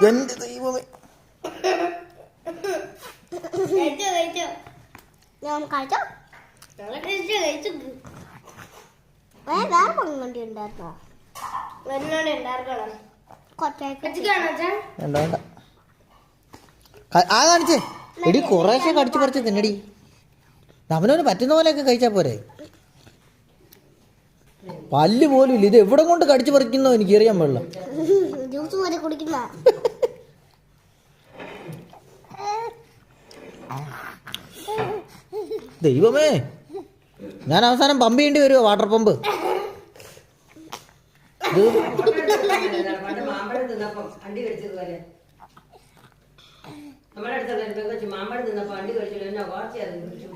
എന്റെ ദൈവമേ. ആ കാണിച്ചേ എടി, കുറേശ്ശെ കടിച്ചു പറിച്ച് തിന്നടി. അവനവന് പറ്റുന്ന പോലെയൊക്കെ കഴിച്ചാ പോരെ. പല്ല് പോലും ഇല്ല. ഇത് എവിടെ കൊണ്ട് കടിച്ചു പറിക്കുന്നോ എനിക്കറിയാൻ പാടില്ല. ദൈവമേ, ഞാൻ അവസാനം പമ്പ് ചെയ്യേണ്ടി വരുമോ? Water pump. നമ്മുടെ അടുത്തുള്ള മാമ്പഴം തിന്നപ്പോ അണ്ടി കഴിച്ചില്ല.